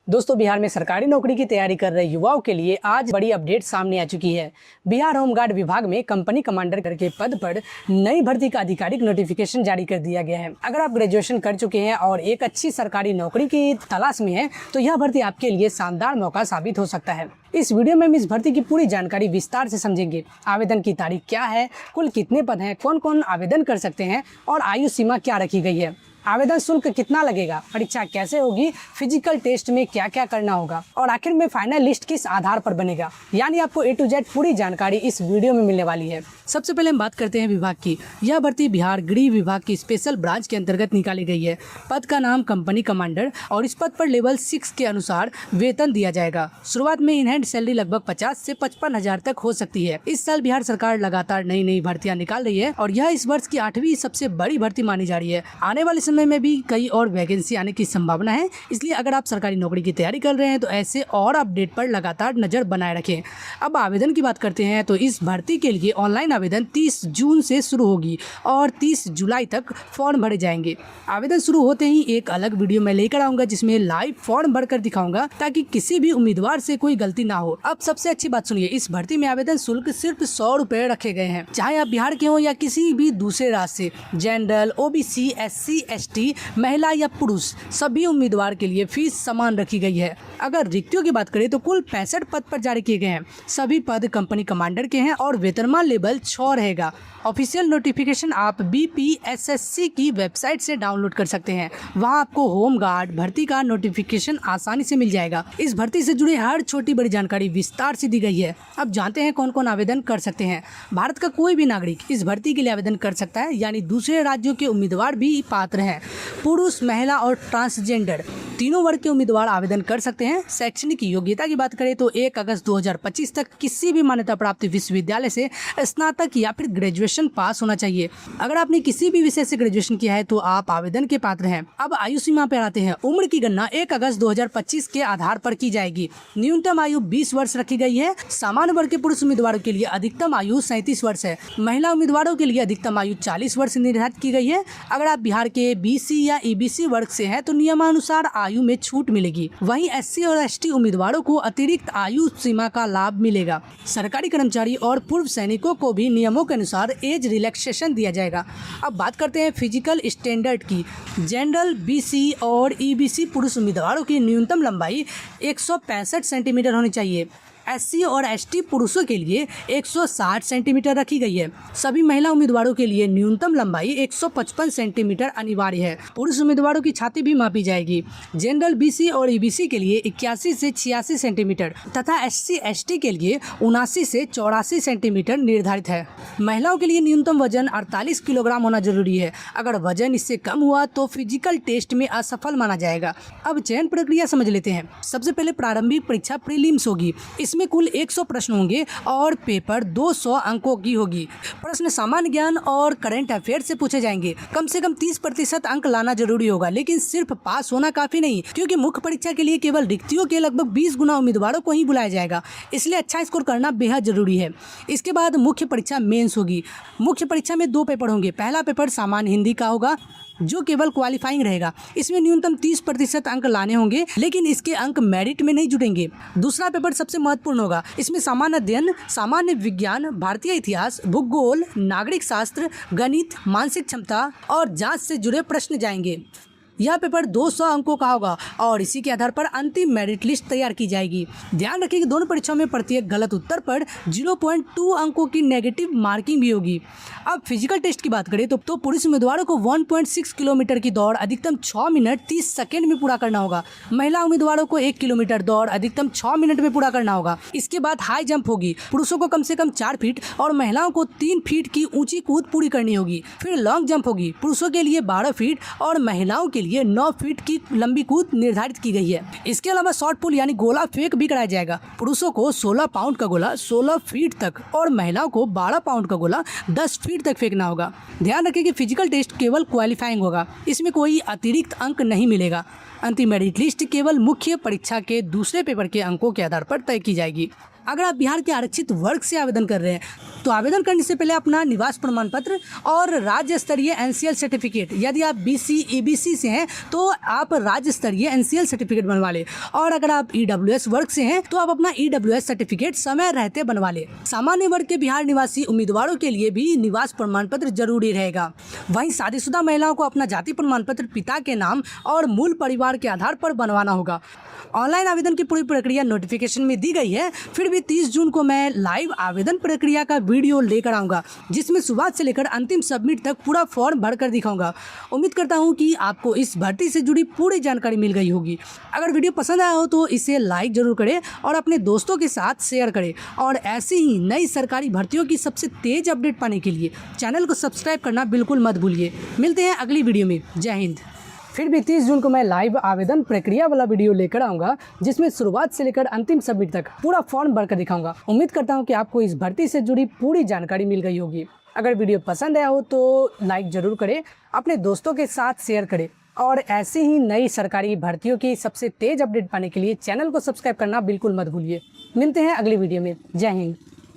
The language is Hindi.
दोस्तों, बिहार में सरकारी नौकरी की तैयारी कर रहे युवाओं के लिए आज बड़ी अपडेट सामने आ चुकी है। बिहार होमगार्ड विभाग में कंपनी कमांडर के पद पर नई भर्ती का आधिकारिक नोटिफिकेशन जारी कर दिया गया है। अगर आप ग्रेजुएशन कर चुके हैं और एक अच्छी सरकारी नौकरी की तलाश में हैं, तो यह भर्ती आपके लिए शानदार मौका साबित हो सकता है। इस वीडियो में हम इस भर्ती की पूरी जानकारी विस्तार से समझेंगे। आवेदन की तारीख क्या है, कुल कितने पद हैं, कौन कौन आवेदन कर सकते हैं और आयु सीमा क्या रखी गई है, आवेदन शुल्क कितना लगेगा, परीक्षा कैसे होगी, फिजिकल टेस्ट में क्या क्या करना होगा और आखिर में फाइनल लिस्ट किस आधार पर बनेगा। यानी आपको A to Z पूरी जानकारी इस वीडियो में मिलने वाली है। सबसे पहले हम बात करते हैं विभाग की। यह भर्ती बिहार गृह विभाग की स्पेशल ब्रांच के अंतर्गत निकाली गई है। पद का नाम कंपनी कमांडर और इस पद पर लेवल 6 के अनुसार वेतन दिया जाएगा। शुरुआत में इन हैंड सैलरी लगभग 50 से 55 हजार तक हो सकती है। इस साल बिहार सरकार लगातार नई नई भर्तियां निकाल रही है और यह इस वर्ष की 8वीं सबसे बड़ी भर्ती मानी जा रही है। आने वाले समय में भी कई और वैकेंसी आने की संभावना है, इसलिए अगर आप सरकारी नौकरी की तैयारी कर रहे हैं तो ऐसे और अपडेट पर लगातार नजर बनाए रखें। अब आवेदन की बात करते हैं तो इस भर्ती के लिए ऑनलाइन आवेदन 30 जून से शुरू होगी और 30 जुलाई तक फॉर्म भरे जाएंगे। आवेदन शुरू होते ही एक अलग वीडियो मैं लेकर आऊंगा जिसमें लाइव फॉर्म भरकर दिखाऊंगा ताकि किसी भी उम्मीदवार से कोई गलती ना हो। अब सबसे अच्छी बात सुनिए, इस भर्ती में आवेदन शुल्क सिर्फ 100 रुपए रखे गए हैं। चाहे आप बिहार के हो या किसी भी दूसरे राज्य से, जनरल, OBC, SC, ST, महिला या पुरुष, सभी उम्मीदवार के लिए फीस समान रखी गई है। अगर रिक्तियों की बात करें तो कुल 65 पद पर जारी किए गए हैं। सभी पद कंपनी कमांडर के हैं और वेतनमान लेवल 6 रहेगा। ऑफिशियल नोटिफिकेशन आप BPSSC की वेबसाइट से डाउनलोड कर सकते हैं। वहां आपको होम गार्ड भर्ती का नोटिफिकेशन आसानी से मिल जाएगा। इस भर्ती से जुड़ी हर छोटी बड़ी जानकारी विस्तार से दी गई है। अब जानते हैं कौन कौन आवेदन कर सकते हैं। भारत का कोई भी नागरिक इस भर्ती के लिए आवेदन कर सकता है, यानी दूसरे राज्यों के उम्मीदवार भी पात्र हैं। पुरुष, महिला और ट्रांसजेंडर तीनों वर्ग के उम्मीदवार आवेदन कर सकते हैं। शैक्षणिक योग्यता की बात करें तो 1 अगस्त 2025 तक किसी भी मान्यता प्राप्त विश्वविद्यालय से स्नातक या फिर ग्रेजुएशन पास होना चाहिए। अगर आपने किसी भी विषय से ग्रेजुएशन किया है तो आप आवेदन के पात्र हैं। अब आयु सीमा पर आते हैं। उम्र की गणना 1 अगस्त 2025 के आधार पर की जाएगी। न्यूनतम आयु 20 वर्ष रखी गई है। सामान्य वर्ग के पुरुष उम्मीदवारों के लिए अधिकतम आयु 37 वर्ष है। महिला उम्मीदवारों के लिए अधिकतम आयु 40 वर्ष निर्धारित की गई है। अगर आप बिहार के BC या EBC वर्ग से हैं तो नियमानुसार आयु में छूट मिलेगी। वहीं SC और ST उम्मीदवारों को अतिरिक्त आयु सीमा का लाभ मिलेगा। सरकारी कर्मचारी और पूर्व सैनिकों को भी नियमों के अनुसार एज रिलैक्सेशन दिया जाएगा। अब बात करते हैं फिजिकल स्टैंडर्ड की। जनरल, BC और EBC पुरुष उम्मीदवारों की न्यूनतम लंबाई 165 सेंटीमीटर होनी चाहिए। SC और ST पुरुषों के लिए 160 सेंटीमीटर रखी गई है। सभी महिला उम्मीदवारों के लिए न्यूनतम लंबाई 155 सेंटीमीटर अनिवार्य है। पुरुष उम्मीदवारों की छाती भी मापी जाएगी। जनरल, BC और EBC के लिए 81 से 86 सेंटीमीटर तथा SC ST के लिए 79 से 84 सेंटीमीटर निर्धारित है। महिलाओं के लिए न्यूनतम वजन 48 किलोग्राम होना जरूरी है। अगर वजन इससे कम हुआ तो फिजिकल टेस्ट में असफल माना जाएगा। अब चयन प्रक्रिया समझ लेते हैं। सबसे पहले प्रारंभिक परीक्षा प्रीलिम्स होगी। इसमें कुल 100 प्रश्न होंगे और पेपर 200 अंकों की होगी। प्रश्न सामान्य ज्ञान और करंट अफेयर से पूछे जाएंगे। कम से कम 30% अंक लाना जरूरी होगा, लेकिन सिर्फ पास होना काफी नहीं, क्योंकि मुख्य परीक्षा के लिए केवल रिक्तियों के लगभग 20 गुना उम्मीदवारों को ही बुलाया जाएगा। इसलिए अच्छा स्कोर करना बेहद जरूरी है। इसके बाद मुख्य परीक्षा मेंस होगी। मुख्य परीक्षा में 2 पेपर होंगे। पहला पेपर सामान्य हिंदी का होगा जो केवल क्वालिफाइंग रहेगा। इसमें न्यूनतम 30% अंक लाने होंगे, लेकिन इसके अंक मेरिट में नहीं जुटेंगे। दूसरा पेपर सबसे महत्वपूर्ण होगा। इसमें सामान्य अध्ययन, सामान्य विज्ञान, भारतीय इतिहास, भूगोल, नागरिक शास्त्र, गणित, मानसिक क्षमता और जांच से जुड़े प्रश्न जाएंगे। यह पेपर 200 अंकों का होगा और इसी के आधार पर अंतिम मेरिट लिस्ट तैयार की जाएगी। ध्यान रखिए कि दोनों परीक्षाओं में प्रत्येक गलत उत्तर पर 0.2 अंकों की नेगेटिव मार्किंग भी होगी। अब फिजिकल टेस्ट की बात करें तो पुरुष उम्मीदवारों को 1.6 किलोमीटर की दौड़ अधिकतम 6 मिनट 30 सेकेंड में पूरा करना होगा। महिला उम्मीदवारों को 1 किलोमीटर दौड़ अधिकतम 6 मिनट में पूरा करना होगा। इसके बाद हाई जंप होगी। पुरुषों को कम से कम 4 फीट और महिलाओं को 3 फीट की ऊंची कूद पूरी करनी होगी। फिर लॉन्ग जंप होगी। पुरुषों के लिए 12 फीट और महिलाओं के लिए 9 फीट की लंबी कूद निर्धारित की गई है। इसके अलावा शॉर्ट पुल यानी गोला फेंक भी कराया जाएगा। पुरुषों को 16 पाउंड का गोला 16 फीट तक और महिलाओं को 12 पाउंड का गोला 10 फीट तक फेंकना होगा। ध्यान रखें कि फिजिकल टेस्ट केवल क्वालिफाइंग होगा। इसमें कोई अतिरिक्त अंक नहीं मिलेगा। अंतिम मेरिट लिस्ट केवल मुख्य परीक्षा के दूसरे पेपर के अंकों के आधार पर तय की जाएगी। अगर आप बिहार के आरक्षित वर्ग से आवेदन कर रहे हैं तो आवेदन करने से पहले अपना निवास प्रमाण पत्र और राज्य स्तरीय एनसीएल सर्टिफिकेट, यदि आप बीसी ईबीसी से हैं तो आप राज्य स्तरीय एनसीएल सर्टिफिकेट बनवा लें, और अगर आप ईडब्ल्यूएस वर्ग से हैं तो आप अपना ईडब्ल्यूएस सर्टिफिकेट समय रहते बनवा लें। सामान्य वर्ग के बिहार निवासी उम्मीदवारों के लिए भी निवास प्रमाण पत्र जरूरी रहेगा। वहीं शादीशुदा महिलाओं को अपना जाति प्रमाण पत्र पिता के नाम और मूल परिवार के आधार पर बनवाना होगा। ऑनलाइन आवेदन की पूरी प्रक्रिया नोटिफिकेशन में दी गई है। फिर भी 30 जून को मैं लाइव आवेदन प्रक्रिया का वीडियो लेकर आऊँगा, जिसमें शुरुआत से लेकर अंतिम सबमिट तक पूरा फॉर्म भरकर दिखाऊंगा। उम्मीद करता हूं कि आपको इस भर्ती से जुड़ी पूरी जानकारी मिल गई होगी। अगर वीडियो पसंद आया हो तो इसे लाइक जरूर करें और अपने दोस्तों के साथ शेयर करें, और ऐसी ही नई सरकारी भर्तियों की सबसे तेज अपडेट पाने के लिए चैनल को सब्सक्राइब करना बिल्कुल मत भूलिए। मिलते हैं अगली वीडियो में। जय हिंद। फिर भी 30 जून को मैं लाइव आवेदन प्रक्रिया वाला वीडियो लेकर आऊँगा, जिसमें शुरुआत से लेकर अंतिम सबमिट तक पूरा फॉर्म भरकर दिखाऊंगा। उम्मीद करता हूँ कि आपको इस भर्ती से जुड़ी पूरी जानकारी मिल गई होगी। अगर वीडियो पसंद आया हो तो लाइक ज़रूर करें, अपने दोस्तों के साथ शेयर करें, और ऐसी ही नई सरकारी भर्तियों की सबसे तेज़ अपडेट पाने के लिए चैनल को सब्सक्राइब करना बिल्कुल मत भूलिए। मिलते हैं अगली वीडियो में। जय हिंद।